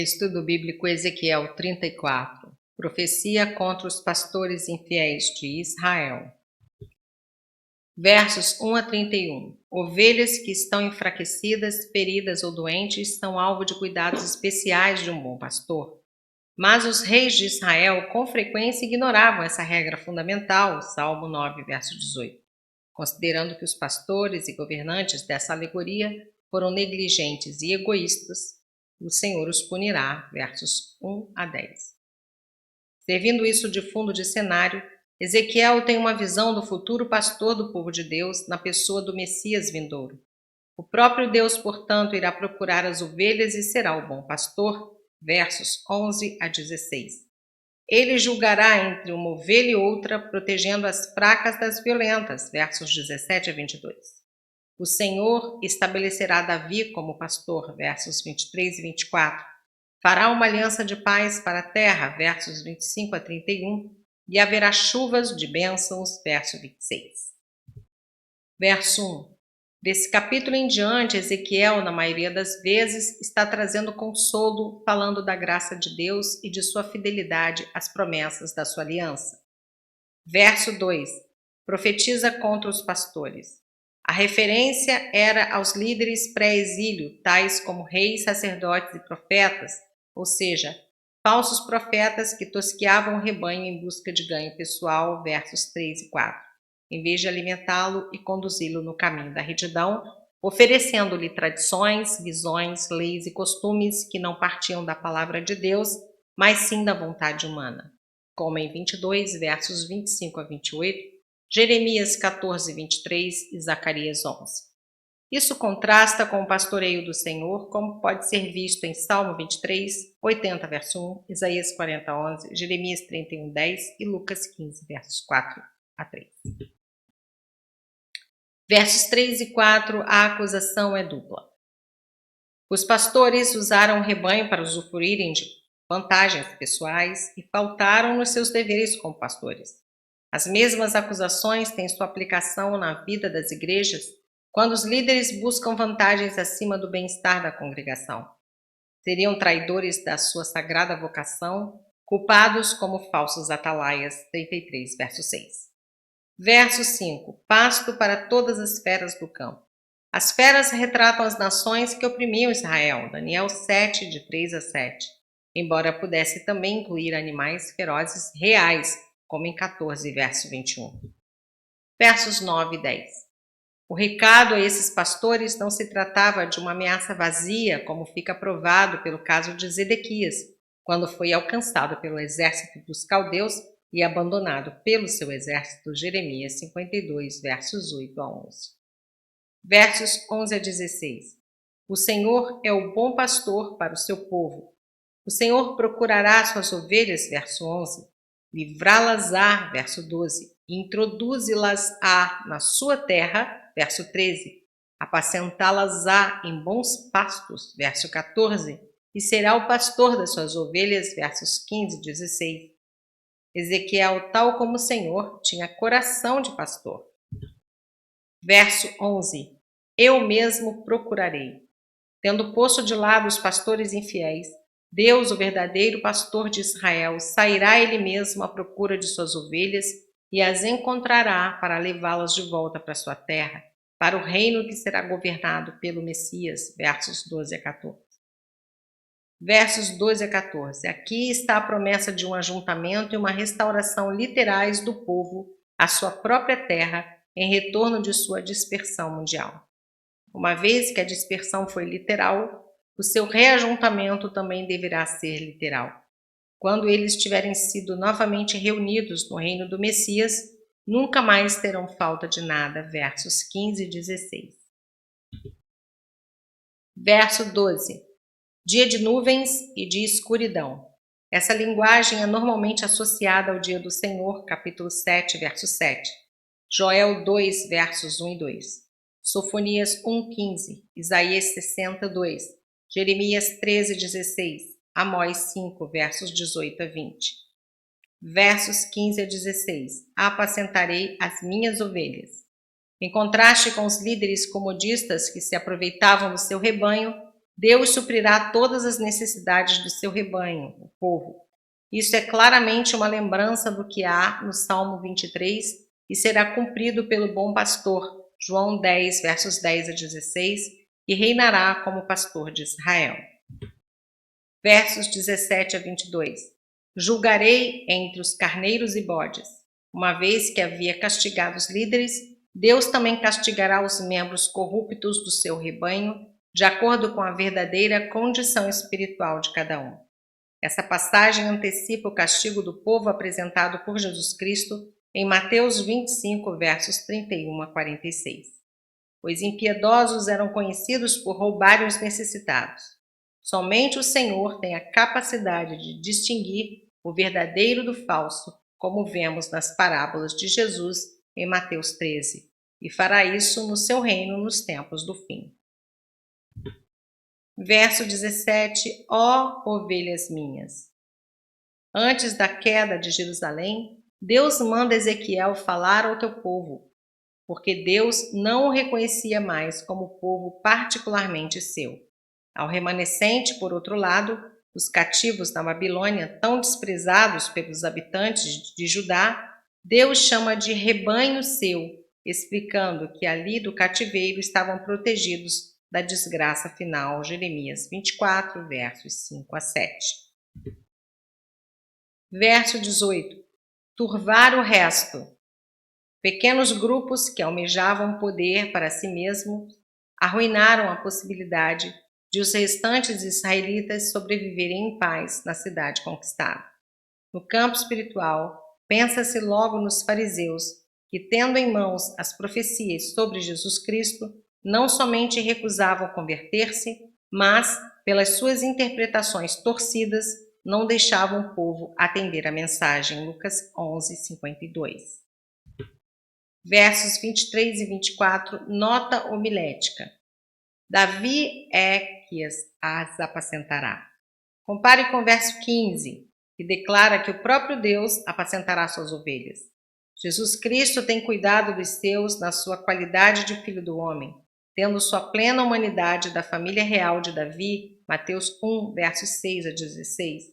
Estudo Bíblico Ezequiel 34. Profecia contra os pastores infiéis de Israel. Versos 1 a 31. Ovelhas que estão enfraquecidas, feridas ou doentes são alvo de cuidados especiais de um bom pastor. Mas os reis de Israel com frequência ignoravam essa regra fundamental, Salmo 9, verso 18, considerando que os pastores e governantes dessa alegoria foram negligentes e egoístas. O Senhor os punirá, versos 1 a 10. Servindo isso de fundo de cenário, Ezequiel tem uma visão do futuro pastor do povo de Deus na pessoa do Messias vindouro. O próprio Deus, portanto, irá procurar as ovelhas e será o bom pastor, versos 11 a 16. Ele julgará entre uma ovelha e outra, protegendo as fracas das violentas, versos 17 a 22. O Senhor estabelecerá Davi como pastor, versos 23 e 24. Fará uma aliança de paz para a terra, versos 25 a 31. E haverá chuvas de bênçãos, verso 26. Verso 1. Desse capítulo em diante, Ezequiel, na maioria das vezes, está trazendo consolo, falando da graça de Deus e de sua fidelidade às promessas da sua aliança. Verso 2. Profetiza contra os pastores. A referência era aos líderes pré-exílio, tais como reis, sacerdotes e profetas, ou seja, falsos profetas que tosqueavam o rebanho em busca de ganho pessoal, versos 3 e 4, em vez de alimentá-lo e conduzi-lo no caminho da retidão, oferecendo-lhe tradições, visões, leis e costumes que não partiam da palavra de Deus, mas sim da vontade humana, como em 22, versos 25 a 28, Jeremias 14, 23 e Zacarias 11. Isso contrasta com o pastoreio do Senhor, como pode ser visto em Salmo 23, 80, verso 1, Isaías 40, 11, Jeremias 31, 10 e Lucas 15, versos 4 a 3. Versos 3 e 4, a acusação é dupla. Os pastores usaram o rebanho para usufruírem de vantagens pessoais e faltaram nos seus deveres como pastores. As mesmas acusações têm sua aplicação na vida das igrejas quando os líderes buscam vantagens acima do bem-estar da congregação. Seriam traidores da sua sagrada vocação, culpados como falsos atalaias, 33, verso 6. Verso 5. Pasto para todas as feras do campo. As feras retratam as nações que oprimiam Israel, Daniel 7, de 3 a 7, embora pudesse também incluir animais ferozes reais, como em 14, verso 21. Versos 9 e 10. O recado a esses pastores não se tratava de uma ameaça vazia, como fica provado pelo caso de Zedequias, quando foi alcançado pelo exército dos caldeus e abandonado pelo seu exército, Jeremias 52, versos 8 a 11. Versos 11 a 16. O Senhor é o bom pastor para o seu povo. O Senhor procurará suas ovelhas, verso 11. Livrá-las-á, verso 12, e introduzi-las-á na sua terra, verso 13, apacentá-las-á em bons pastos, verso 14, e será o pastor das suas ovelhas, versos 15 e 16. Ezequiel, tal como o Senhor, tinha coração de pastor. Verso 11, eu mesmo procurarei. Tendo posto de lado os pastores infiéis, Deus, o verdadeiro pastor de Israel, sairá ele mesmo à procura de suas ovelhas e as encontrará para levá-las de volta para sua terra, para o reino que será governado pelo Messias, versos 12 a 14. Versos 12 a 14. Aqui está a promessa de um ajuntamento e uma restauração literais do povo à sua própria terra em retorno de sua dispersão mundial. Uma vez que a dispersão foi literal, o seu reajuntamento também deverá ser literal. Quando eles tiverem sido novamente reunidos no reino do Messias, nunca mais terão falta de nada. Versos 15 e 16. Verso 12. Dia de nuvens e de escuridão. Essa linguagem é normalmente associada ao dia do Senhor, capítulo 7, verso 7. Joel 2, versos 1 e 2. Sofonias 1,15, Isaías 62, Jeremias 13, 16, Amós 5, versos 18 a 20. Versos 15 a 16. Apacentarei as minhas ovelhas. Em contraste com os líderes comodistas que se aproveitavam do seu rebanho, Deus suprirá todas as necessidades do seu rebanho, o povo. Isso é claramente uma lembrança do que há no Salmo 23 e será cumprido pelo bom pastor, João 10, versos 10 a 16, e reinará como pastor de Israel. Versos 17 a 22. Julgarei entre os carneiros e bodes. Uma vez que havia castigado os líderes, Deus também castigará os membros corruptos do seu rebanho, de acordo com a verdadeira condição espiritual de cada um. Essa passagem antecipa o castigo do povo apresentado por Jesus Cristo em Mateus 25, versos 31 a 46. Os impiedosos eram conhecidos por roubarem os necessitados. Somente o Senhor tem a capacidade de distinguir o verdadeiro do falso, como vemos nas parábolas de Jesus em Mateus 13, e fará isso no seu reino nos tempos do fim. Verso 17: Ó ovelhas minhas! Antes da queda de Jerusalém, Deus manda Ezequiel falar ao teu povo, porque Deus não o reconhecia mais como povo particularmente seu. Ao remanescente, por outro lado, os cativos na Babilônia, tão desprezados pelos habitantes de Judá, Deus chama de rebanho seu, explicando que ali do cativeiro estavam protegidos da desgraça final. Jeremias 24, versos 5 a 7. Verso 18. Turvar o resto. Pequenos grupos que almejavam poder para si mesmos arruinaram a possibilidade de os restantes israelitas sobreviverem em paz na cidade conquistada. No campo espiritual, pensa-se logo nos fariseus, que, tendo em mãos as profecias sobre Jesus Cristo, não somente recusavam converter-se, mas, pelas suas interpretações torcidas, não deixavam o povo atender a mensagem. Lucas 11, 52. Versos 23 e 24, nota homilética. Davi é que as apacentará. Compare com o verso 15, que declara que o próprio Deus apacentará suas ovelhas. Jesus Cristo tem cuidado dos seus na sua qualidade de Filho do Homem, tendo sua plena humanidade da família real de Davi, Mateus 1, versos 6 a 16.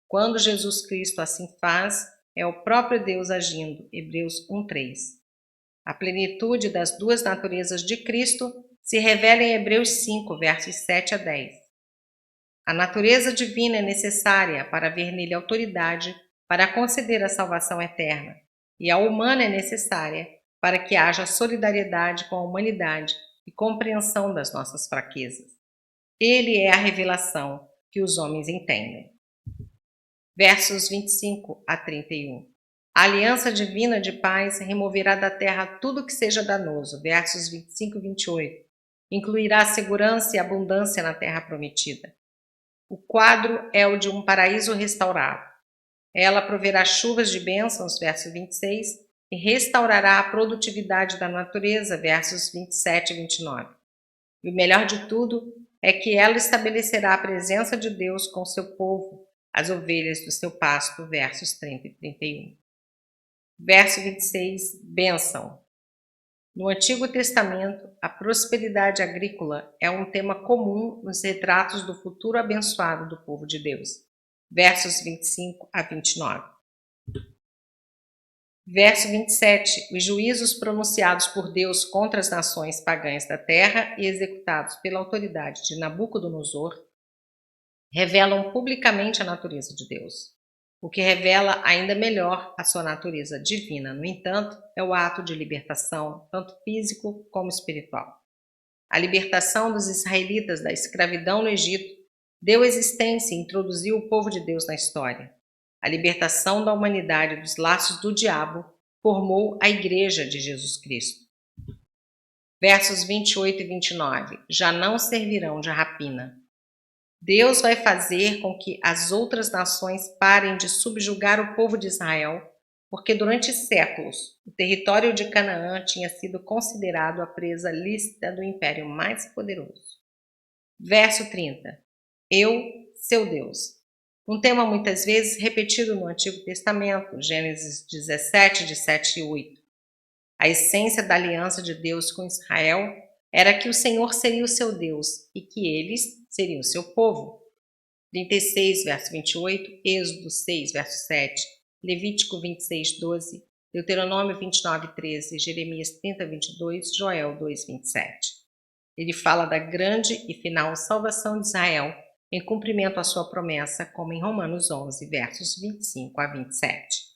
Quando Jesus Cristo assim faz, é o próprio Deus agindo, Hebreus 1, 3. A plenitude das duas naturezas de Cristo se revela em Hebreus 5, versos 7 a 10. A natureza divina é necessária para haver nele autoridade para conceder a salvação eterna, e a humana é necessária para que haja solidariedade com a humanidade e compreensão das nossas fraquezas. Ele é a revelação que os homens entendem. Versos 25 a 31. A aliança divina de paz removerá da terra tudo que seja danoso. Versos 25 e 28. Incluirá segurança e abundância na terra prometida. O quadro é o de um paraíso restaurado. Ela proverá chuvas de bênçãos, verso 26, e restaurará a produtividade da natureza, versos 27 e 29. E o melhor de tudo é que ela estabelecerá a presença de Deus com seu povo, as ovelhas do seu pasto, versos 30 e 31. Verso 26, bênção. No Antigo Testamento, a prosperidade agrícola é um tema comum nos retratos do futuro abençoado do povo de Deus. Versos 25 a 29. Verso 27. Os juízos pronunciados por Deus contra as nações pagãs da terra e executados pela autoridade de Nabucodonosor revelam publicamente a natureza de Deus. O que revela ainda melhor a sua natureza divina, no entanto, é o ato de libertação, tanto físico como espiritual. A libertação dos israelitas da escravidão no Egito deu existência e introduziu o povo de Deus na história. A libertação da humanidade dos laços do diabo formou a Igreja de Jesus Cristo. Versos 28 e 29. Já não servirão de rapina. Deus vai fazer com que as outras nações parem de subjugar o povo de Israel, porque durante séculos o território de Canaã tinha sido considerado a presa lícita do império mais poderoso. Verso 30. Eu, seu Deus. Um tema muitas vezes repetido no Antigo Testamento, Gênesis 17, de 7 e 8. A essência da aliança de Deus com Israel era que o Senhor seria o seu Deus e que eles seriam o seu povo. 36, verso 28, Êxodo 6, verso 7, Levítico 26, 12, Deuteronômio 29, 13, Jeremias 30, 22, Joel 2, 27. Ele fala da grande e final salvação de Israel em cumprimento à sua promessa, como em Romanos 11, versos 25 a 27.